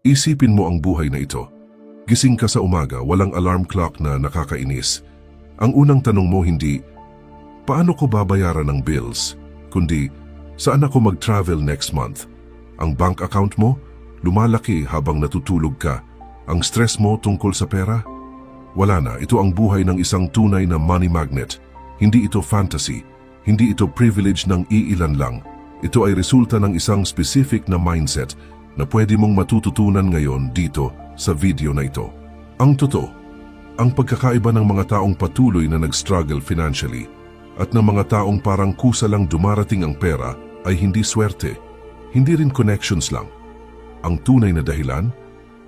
Isipin mo ang buhay na ito. Gising ka sa umaga, walang alarm clock na nakakainis. Ang unang tanong mo hindi, paano ko babayaran ang bills? Kundi, saan ako mag-travel next month? Ang bank account mo, lumalaki habang natutulog ka. Ang stress mo tungkol sa pera? Wala na, ito ang buhay ng isang tunay na money magnet. Hindi ito fantasy, hindi ito privilege ng iilan lang. Ito ay resulta ng isang specific na mindset na pwede mong matututunan ngayon dito sa video na ito. Ang totoo, ang pagkakaiba ng mga taong patuloy na nag-struggle financially at ng mga taong parang kusa lang dumarating ang pera ay hindi swerte, hindi rin connections lang. Ang tunay na dahilan,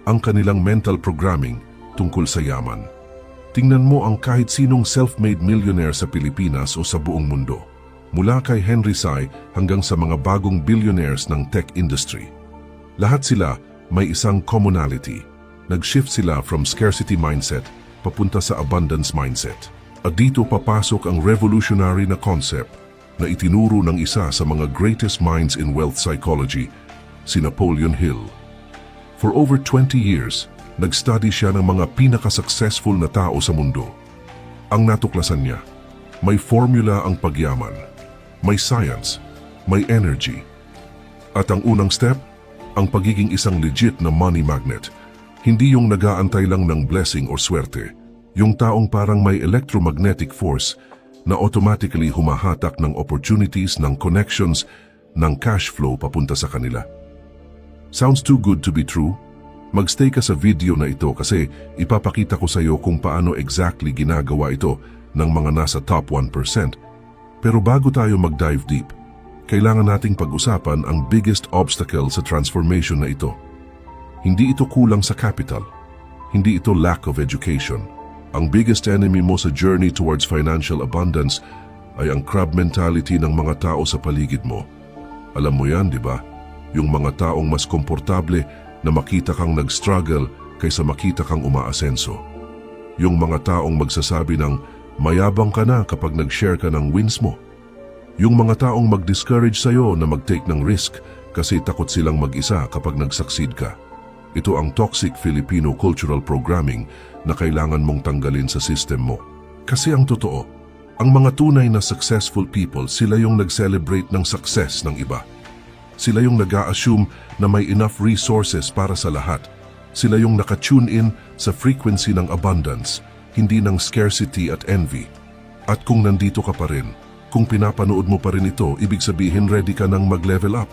ang kanilang mental programming tungkol sa yaman. Tingnan mo ang kahit sinong self-made millionaire sa Pilipinas o sa buong mundo. Mula kay Henry Sy hanggang sa mga bagong billionaires ng tech industry. Lahat sila may isang commonality. Nag-shift sila from scarcity mindset papunta sa abundance mindset. At dito papasok ang revolutionary na concept na itinuro ng isa sa mga greatest minds in wealth psychology, si Napoleon Hill. For over 20 years, nag-study siya ng mga pinaka-successful na tao sa mundo. Ang natuklasan niya, may formula ang pagyaman, may science, may energy. At ang unang step, ang pagiging isang legit na money magnet. Hindi yung nag-aantay lang ng blessing o swerte, yung taong parang may electromagnetic force na automatically humahatak ng opportunities, ng connections, ng cash flow papunta sa kanila. Sounds too good to be true? Magstay ka sa video na ito kasi ipapakita ko sa iyo kung paano exactly ginagawa ito ng mga nasa top 1%. Pero bago tayo mag-dive deep, kailangan nating pag-usapan ang biggest obstacle sa transformation na ito. Hindi ito kulang sa capital. Hindi ito lack of education. Ang biggest enemy mo sa journey towards financial abundance ay ang crab mentality ng mga tao sa paligid mo. Alam mo yan, di ba? Yung mga taong mas komportable na makita kang nag-struggle kaysa makita kang umaasenso. Yung mga taong magsasabi ng mayabang ka na kapag nag-share ka ng wins mo. Yung mga taong mag-discourage sa'yo na mag-take ng risk kasi takot silang mag-isa kapag nag-succeed ka. Ito ang toxic Filipino cultural programming na kailangan mong tanggalin sa system mo. Kasi ang totoo, ang mga tunay na successful people, sila yung nag-celebrate ng success ng iba. Sila yung nag-a-assume na may enough resources para sa lahat. Sila yung naka-tune in sa frequency ng abundance, hindi ng scarcity at envy. At kung nandito ka pa rin, kung pinapanood mo pa rin ito, ibig sabihin ready ka nang mag-level up.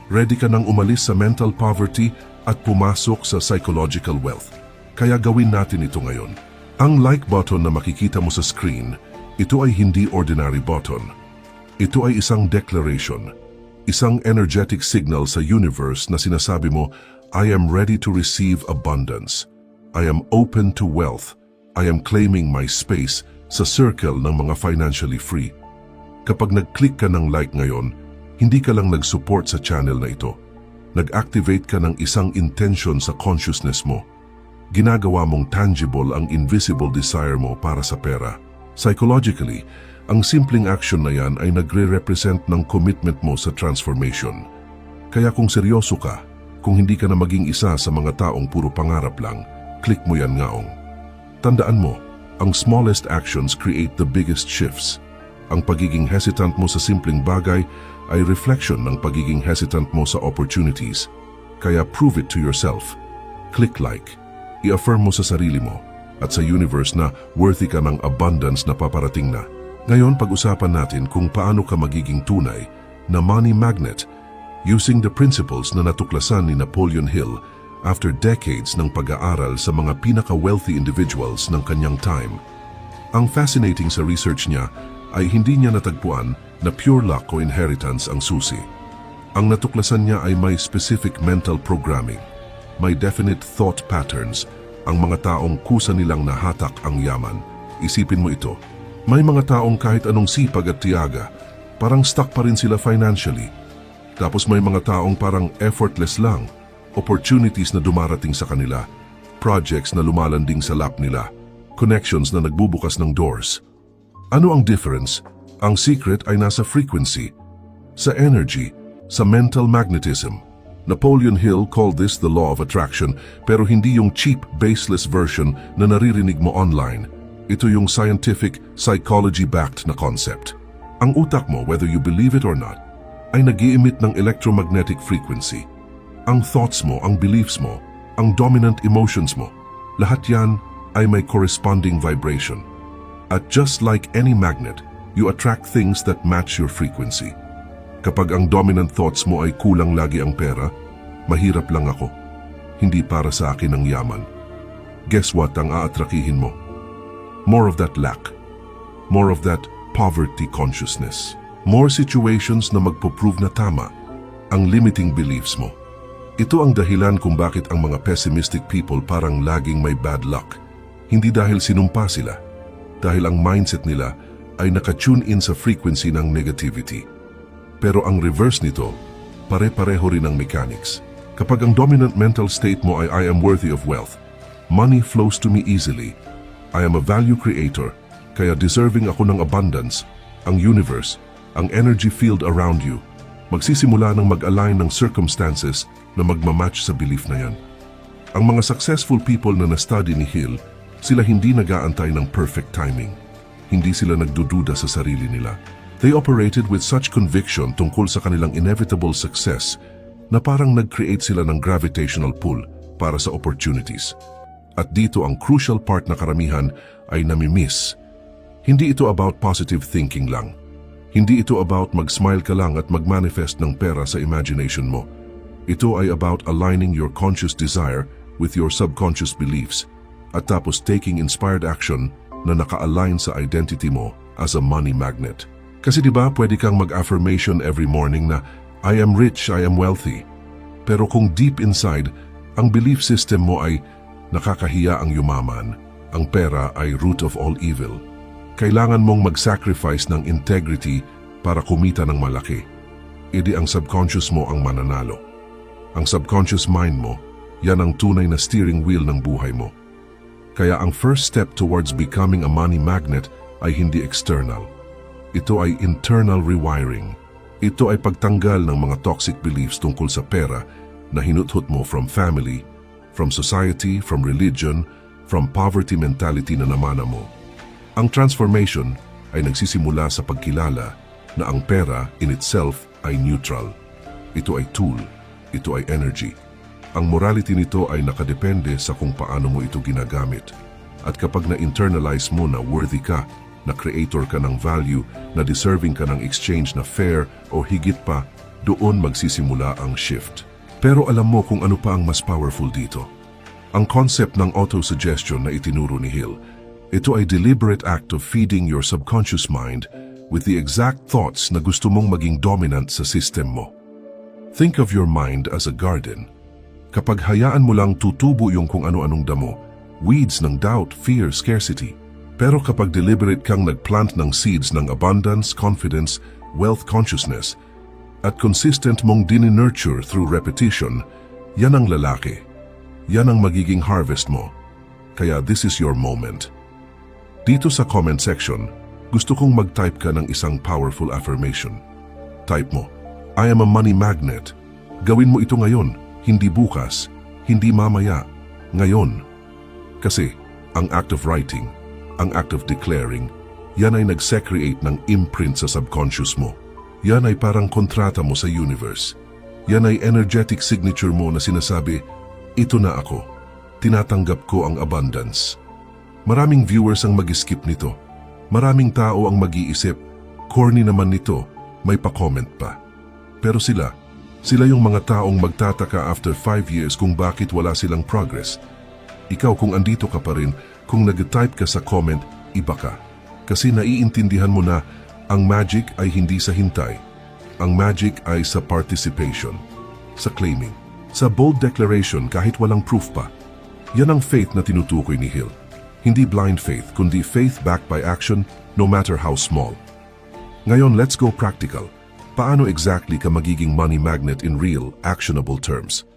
Ready ka nang umalis sa mental poverty at pumasok sa psychological wealth. Kaya gawin natin ito ngayon. Ang like button na makikita mo sa screen, ito ay hindi ordinary button. Ito ay isang declaration. Isang energetic signal sa universe na sinasabi mo, I am ready to receive abundance. I am open to wealth. I am claiming my space sa circle ng mga financially free. Kapag nag-click ka ng like ngayon, hindi ka lang nag-support sa channel na ito. Nag-activate ka ng isang intention sa consciousness mo. Ginagawa mong tangible ang invisible desire mo para sa pera. Psychologically, ang simpleng action na yan ay nagre-represent ng commitment mo sa transformation. Kaya kung seryoso ka, kung hindi ka na maging isa sa mga taong puro pangarap lang, click mo yan ngaong. Tandaan mo, ang smallest actions create the biggest shifts. Ang pagiging hesitant mo sa simpleng bagay ay reflection ng pagiging hesitant mo sa opportunities. Kaya prove it to yourself. Click like. I-affirm mo sa sarili mo at sa universe na worthy ka ng abundance na paparating na. Ngayon, pag-usapan natin kung paano ka magiging tunay na money magnet using the principles na natuklasan ni Napoleon Hill after decades ng pag-aaral sa mga pinaka-wealthy individuals ng kanyang time. Ang fascinating sa research niya ay hindi niya natagpuan na pure luck o inheritance ang susi. Ang natuklasan niya ay may specific mental programming, may definite thought patterns, ang mga taong kusa nilang nahatak ang yaman. Isipin mo ito. May mga taong kahit anong sipag at tiyaga, parang stuck pa rin sila financially. Tapos may mga taong parang effortless lang, opportunities na dumarating sa kanila, projects na lumalanding sa lap nila, connections na nagbubukas ng doors. Ano ang difference? Ang secret ay nasa frequency, sa energy, sa mental magnetism. Napoleon Hill called this the law of attraction, pero hindi yung cheap, baseless version na naririnig mo online. Ito yung scientific, psychology-backed na concept. Ang utak mo, whether you believe it or not, ay nag-i-emit ng electromagnetic frequency. Ang thoughts mo, ang beliefs mo, ang dominant emotions mo, lahat yan ay may corresponding vibration. At just like any magnet, you attract things that match your frequency. Kapag ang dominant thoughts mo ay kulang lagi ang pera, mahirap lang ako. Hindi para sa akin ang yaman. Guess what ang aatrakihin mo? More of that lack. More of that poverty consciousness. More situations na magpo-prove na tama ang limiting beliefs mo. Ito ang dahilan kung bakit ang mga pessimistic people parang laging may bad luck. Hindi dahil sinumpa sila, dahil ang mindset nila ay nakatune in sa frequency ng negativity. Pero ang reverse nito, pare-pareho rin ang mechanics. Kapag ang dominant mental state mo ay I am worthy of wealth, money flows to me easily, I am a value creator, kaya deserving ako ng abundance, ang universe, ang energy field around you, magsisimula ng mag-align ng circumstances na magmamatch sa belief na yan. Ang mga successful people na na-study ni Hill, sila hindi nag-aantay ng perfect timing. Hindi sila nagdududa sa sarili nila. They operated with such conviction tungkol sa kanilang inevitable success na parang nag-create sila ng gravitational pull para sa opportunities. At dito ang crucial part na karamihan ay nami-miss. Hindi ito about positive thinking lang. Hindi ito about mag-smile ka lang at mag-manifest ng pera sa imagination mo. Ito ay about aligning your conscious desire with your subconscious beliefs at tapos taking inspired action na naka-align sa identity mo as a money magnet. Kasi diba pwede kang mag-affirmation every morning na I am rich, I am wealthy. Pero kung deep inside, ang belief system mo ay nakakahiya ang yumaman, ang pera ay root of all evil. Kailangan mong mag-sacrifice ng integrity para kumita ng malaki. Idi ang subconscious mo ang mananalo. Ang subconscious mind mo, yan ang tunay na steering wheel ng buhay mo. Kaya ang first step towards becoming a money magnet ay hindi external. Ito ay internal rewiring. Ito ay pagtanggal ng mga toxic beliefs tungkol sa pera na hinuthot mo from family, from society, from religion, from poverty mentality na namana mo. Ang transformation ay nagsisimula sa pagkilala na ang pera in itself ay neutral. Ito ay tool, ito ay energy. Ang morality nito ay nakadepende sa kung paano mo ito ginagamit. At kapag na-internalize mo na worthy ka, na creator ka ng value, na deserving ka ng exchange na fair o higit pa, doon magsisimula ang shift. Pero alam mo kung ano pa ang mas powerful dito. Ang concept ng auto-suggestion na itinuro ni Hill, ito ay deliberate act of feeding your subconscious mind with the exact thoughts na gusto mong maging dominant sa system mo. Think of your mind as a garden. Kapag hayaan mo lang tutubo yung kung ano-anong damo, weeds ng doubt, fear, scarcity. Pero kapag deliberate kang nagplant ng seeds ng abundance, confidence, wealth consciousness, at consistent mong dininurture through repetition, yan ang lalaki. Yan ang magiging harvest mo. Kaya this is your moment. Dito sa comment section, gusto kong mag-type ka ng isang powerful affirmation. Type mo, I am a money magnet. Gawin mo ito ngayon, hindi bukas, hindi mamaya, ngayon. Kasi ang act of writing, ang act of declaring, yan ay nag-secreate ng imprint sa subconscious mo. Yan ay parang kontrata mo sa universe. Yan ay energetic signature mo na sinasabi, ito na ako. Tinatanggap ko ang abundance. Maraming viewers ang mag-skip nito. Maraming tao ang mag-iisip, corny naman nito, may pa-comment pa. Pero sila yung mga taong magtataka after 5 years kung bakit wala silang progress. Ikaw kung andito ka pa rin, kung nag-type ka sa comment, iba ka. Kasi naiintindihan mo na ang magic ay hindi sa hintay. Ang magic ay sa participation, sa claiming, sa bold declaration kahit walang proof pa. Yan ang faith na tinutukoy ni Hill. Hindi blind faith, kundi faith backed by action no matter how small. Ngayon, let's go practical. Paano exactly ka magiging money magnet in real, actionable terms?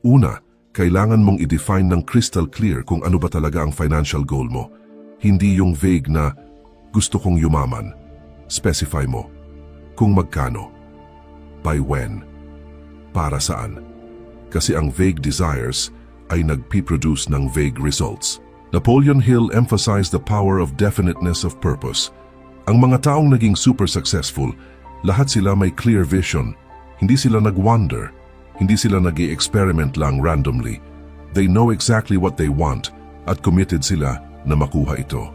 Una, kailangan mong i-define ng crystal clear kung ano ba talaga ang financial goal mo. Hindi yung vague na, gusto kong yumaman. Specify mo. Kung magkano. By when. Para saan. Kasi ang vague desires ay nagpiproduce ng vague results. Napoleon Hill emphasized the power of definiteness of purpose. Ang mga taong naging super successful, lahat sila may clear vision. Hindi sila nag-wander. Hindi sila nag-i-experiment lang randomly. They know exactly what they want at committed sila na makuha ito.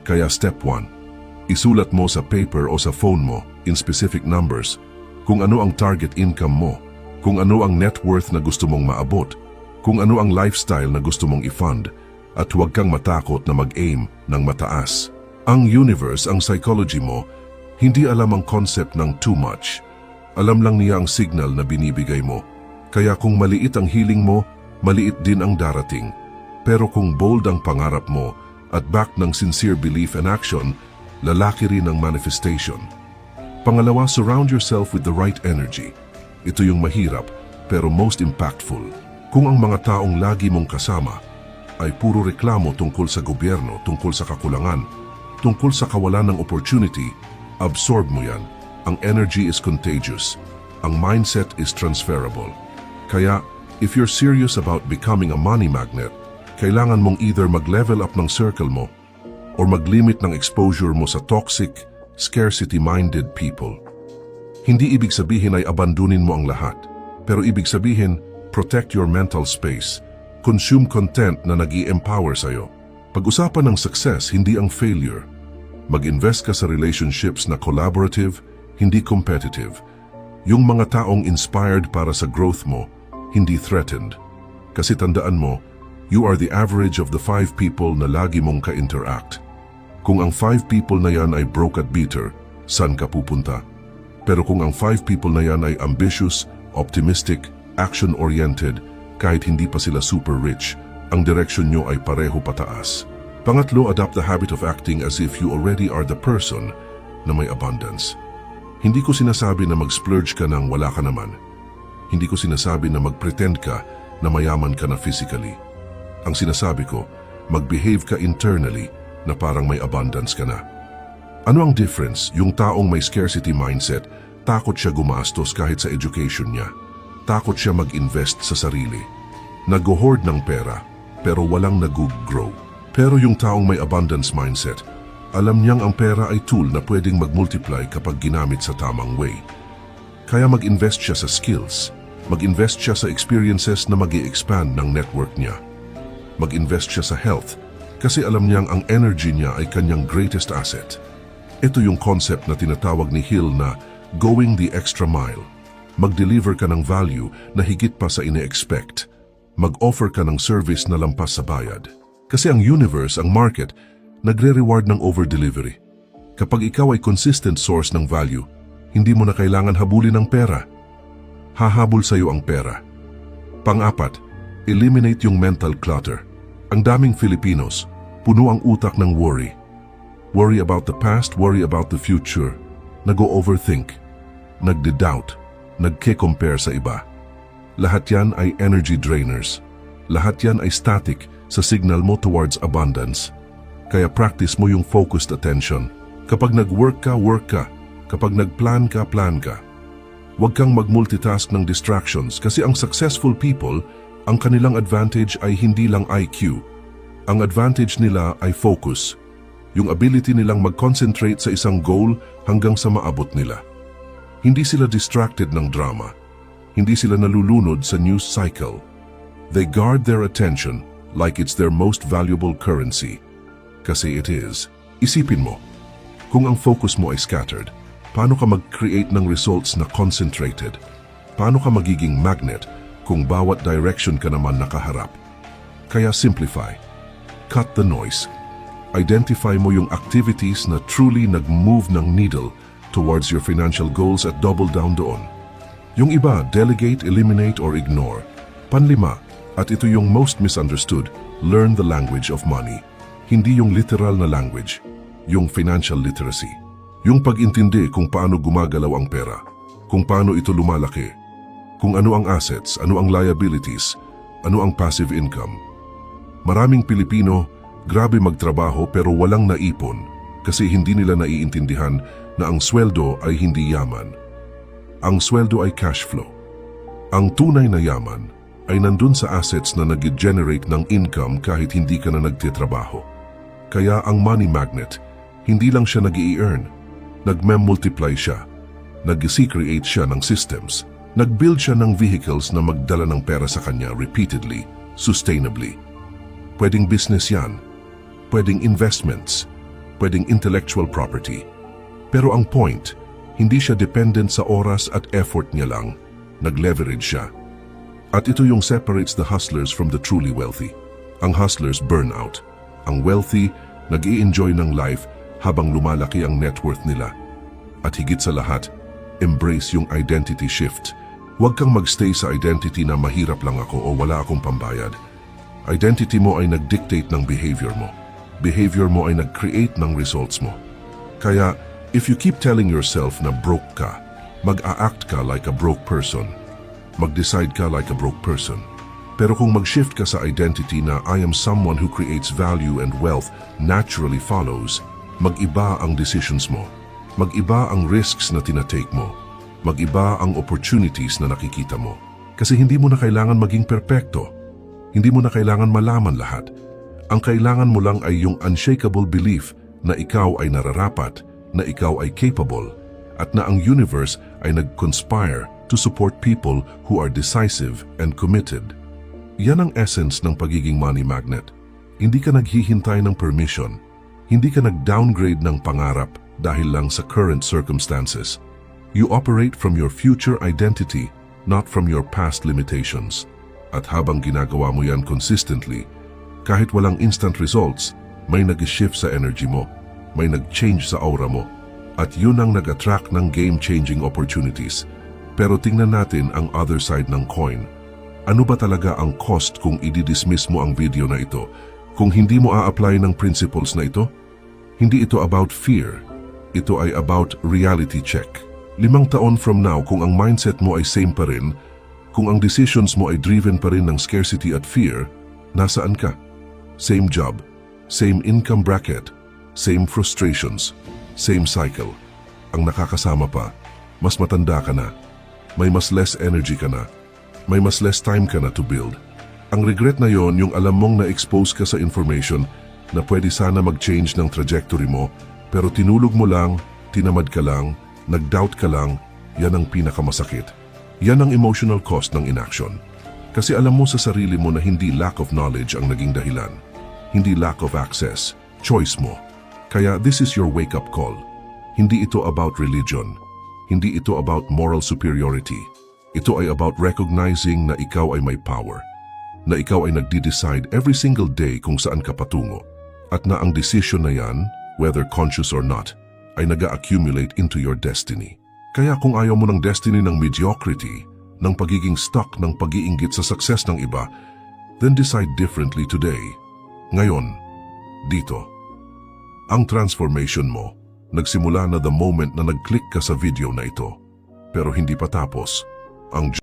Kaya step 1, isulat mo sa paper o sa phone mo in specific numbers kung ano ang target income mo, kung ano ang net worth na gusto mong maabot, kung ano ang lifestyle na gusto mong i-fund, at huwag kang matakot na mag-aim ng mataas. Ang universe, ang psychology mo, hindi alam ang concept ng too much. Alam lang niya ang signal na binibigay mo. Kaya kung maliit ang hiling mo, maliit din ang darating. Pero kung bold ang pangarap mo at backed ng sincere belief and action, lalaki rin ang manifestation. Pangalawa, surround yourself with the right energy. Ito yung mahirap pero most impactful. Kung ang mga taong lagi mong kasama ay puro reklamo tungkol sa gobyerno, tungkol sa kakulangan, tungkol sa kawalan ng opportunity, absorb mo yan. Ang energy is contagious. Ang mindset is transferable. Kaya, if you're serious about becoming a money magnet, kailangan mong either mag-level up ng circle mo or mag-limit ng exposure mo sa toxic, scarcity-minded people. Hindi ibig sabihin ay abandonin mo ang lahat, pero ibig sabihin, protect your mental space. Consume content na nag-i-empower sa'yo. Pag-usapan ng success, hindi ang failure. Mag-invest ka sa relationships na collaborative, hindi competitive. Yung mga taong inspired para sa growth mo, hindi threatened. Kasi tandaan mo, you are the average of the 5 people na lagi mong ka-interact. Kung ang 5 people na yan ay broke at bitter, saan ka pupunta? Pero kung ang 5 people na yan ay ambitious, optimistic, action-oriented, kahit hindi pa sila super rich, ang direksyon nyo ay pareho pataas. Pangatlo, adopt the habit of acting as if you already are the person na may abundance. Hindi ko sinasabi na mag-splurge ka nang wala ka naman. Hindi ko sinasabi na mag-pretend ka na mayaman ka na physically. Ang sinasabi ko, mag-behave ka internally na parang may abundance ka na. Ano ang difference? Yung taong may scarcity mindset, takot siya gumastos kahit sa education niya. Takot siya mag-invest sa sarili. Nag-hoard ng pera, pero walang nag-grow. Pero yung taong may abundance mindset, alam niyang ang pera ay tool na pwedeng mag-multiply kapag ginamit sa tamang way. Kaya mag-invest siya sa skills. Mag-invest siya sa experiences na mag-i-expand ng network niya. Mag-invest siya sa health, kasi alam niyang ang energy niya ay kanyang greatest asset. Ito yung concept na tinatawag ni Hill na going the extra mile. Mag-deliver ka ng value na higit pa sa ine-expect. Mag-offer ka ng service na lampas sa bayad. Kasi ang universe, ang market, nagre-reward ng over-delivery. Kapag ikaw ay consistent source ng value, hindi mo na kailangan habulin ng pera. Hahabol sa'yo ang pera. Pang-apat, eliminate yung mental clutter. Ang daming Filipinos, puno ang utak ng worry. Worry about the past, worry about the future. Nag-o-overthink, nagde-doubt, nagke-compare sa iba. Lahat yan ay energy drainers. Lahat yan ay static sa signal mo towards abundance. Kaya practice mo yung focused attention. Kapag nag-work ka, work ka. Kapag nag-plan ka, plan ka. Huwag kang mag-multitask ng distractions kasi ang successful people, ang kanilang advantage ay hindi lang IQ. Ang advantage nila ay focus. Yung ability nilang mag-concentrate sa isang goal hanggang sa maabot nila. Hindi sila distracted ng drama. Hindi sila nalulunod sa news cycle. They guard their attention like it's their most valuable currency. Kasi it is. Isipin mo, kung ang focus mo ay scattered, paano ka mag-create ng results na concentrated? Paano ka magiging magnet kung bawat direction ka naman nakaharap? Kaya simplify. Cut the noise. Identify mo yung activities na truly nag-move ng needle towards your financial goals at double down doon. Yung iba, delegate, eliminate, or ignore. Panlima, at ito yung most misunderstood, learn the language of money. Hindi yung literal na language, yung financial literacy. Yung pag-intindi kung paano gumagalaw ang pera, kung paano ito lumalaki, kung ano ang assets, ano ang liabilities, ano ang passive income. Maraming Pilipino, grabe magtrabaho pero walang naipon kasi hindi nila naiintindihan na ang sweldo ay hindi yaman. Ang sweldo ay cash flow. Ang tunay na yaman ay nandun sa assets na nag-generate ng income kahit hindi ka na nagtitrabaho. Kaya ang money magnet, hindi lang siya nag-i-earn, nag-multiply siya, nag-create siya ng systems, nag-build siya ng vehicles na magdala ng pera sa kanya repeatedly, sustainably. Pwedeng business yan, pwedeng investments, pwedeng intellectual property. Pero ang point, hindi siya dependent sa oras at effort niya lang, nag-leverage siya. At ito yung separates the hustlers from the truly wealthy. Ang hustlers burn out. Ang wealthy, nag-i-enjoy ng life habang lumalaki ang net worth nila. At higit sa lahat, embrace yung identity shift. Huwag kang magstay sa identity na mahirap lang ako o wala akong pambayad. Identity mo ay nag-dictate ng behavior mo. Behavior mo ay nag-create ng results mo. Kaya, if you keep telling yourself na broke ka, mag-a-act ka like a broke person. Mag-decide ka like a broke person. Pero kung mag-shift ka sa identity na I am someone who creates value and wealth naturally follows, mag-iba ang decisions mo. Mag-iba ang risks na tinatake mo. Mag-iba ang opportunities na nakikita mo. Kasi hindi mo na kailangan maging perpekto. Hindi mo na kailangan malaman lahat. Ang kailangan mo lang ay yung unshakable belief na ikaw ay nararapat, na ikaw ay capable, at na ang universe ay nag-conspire to support people who are decisive and committed. Yan ang essence ng pagiging money magnet. Hindi ka naghihintay ng permission. Hindi ka nag-downgrade ng pangarap dahil lang sa current circumstances. You operate from your future identity, not from your past limitations. At habang ginagawa mo yan consistently, kahit walang instant results, may nag-shift sa energy mo, may nag-change sa aura mo, at yun ang nag-attract ng game-changing opportunities. Pero tingnan natin ang other side ng coin. Ano ba talaga ang cost kung i-dismiss mo ang video na ito? Kung hindi mo a-apply ng principles na ito? Hindi ito about fear. Ito ay about reality check. 5 taon from now, kung ang mindset mo ay same pa rin, kung ang decisions mo ay driven pa rin ng scarcity at fear, nasaan ka? Same job, same income bracket, same frustrations, same cycle. Ang nakakasama pa, mas matanda ka na. May mas less energy ka na. May mas less time ka na to build. Ang regret na yon, yung alam mong na-expose ka sa information na pwede sana mag-change ng trajectory mo, pero tinulog mo lang, tinamad ka lang, nag-doubt ka lang, yan ang pinakamasakit. Yan ang emotional cost ng inaction. Kasi alam mo sa sarili mo na hindi lack of knowledge ang naging dahilan. Hindi lack of access, choice mo. Kaya this is your wake-up call. Hindi ito about religion. Hindi ito about moral superiority. Ito ay about recognizing na ikaw ay may power. Na ikaw ay nagde-decide every single day kung saan ka patungo. At na ang decision na yan, whether conscious or not, ay nag-accumulate into your destiny. Kaya kung ayaw mo ng destiny ng mediocrity, ng pagiging stuck ng pag-iinggit sa success ng iba, then decide differently today. Ngayon, dito. Ang transformation mo, nagsimula na the moment na nag-click ka sa video na ito. Pero hindi pa tapos. Ang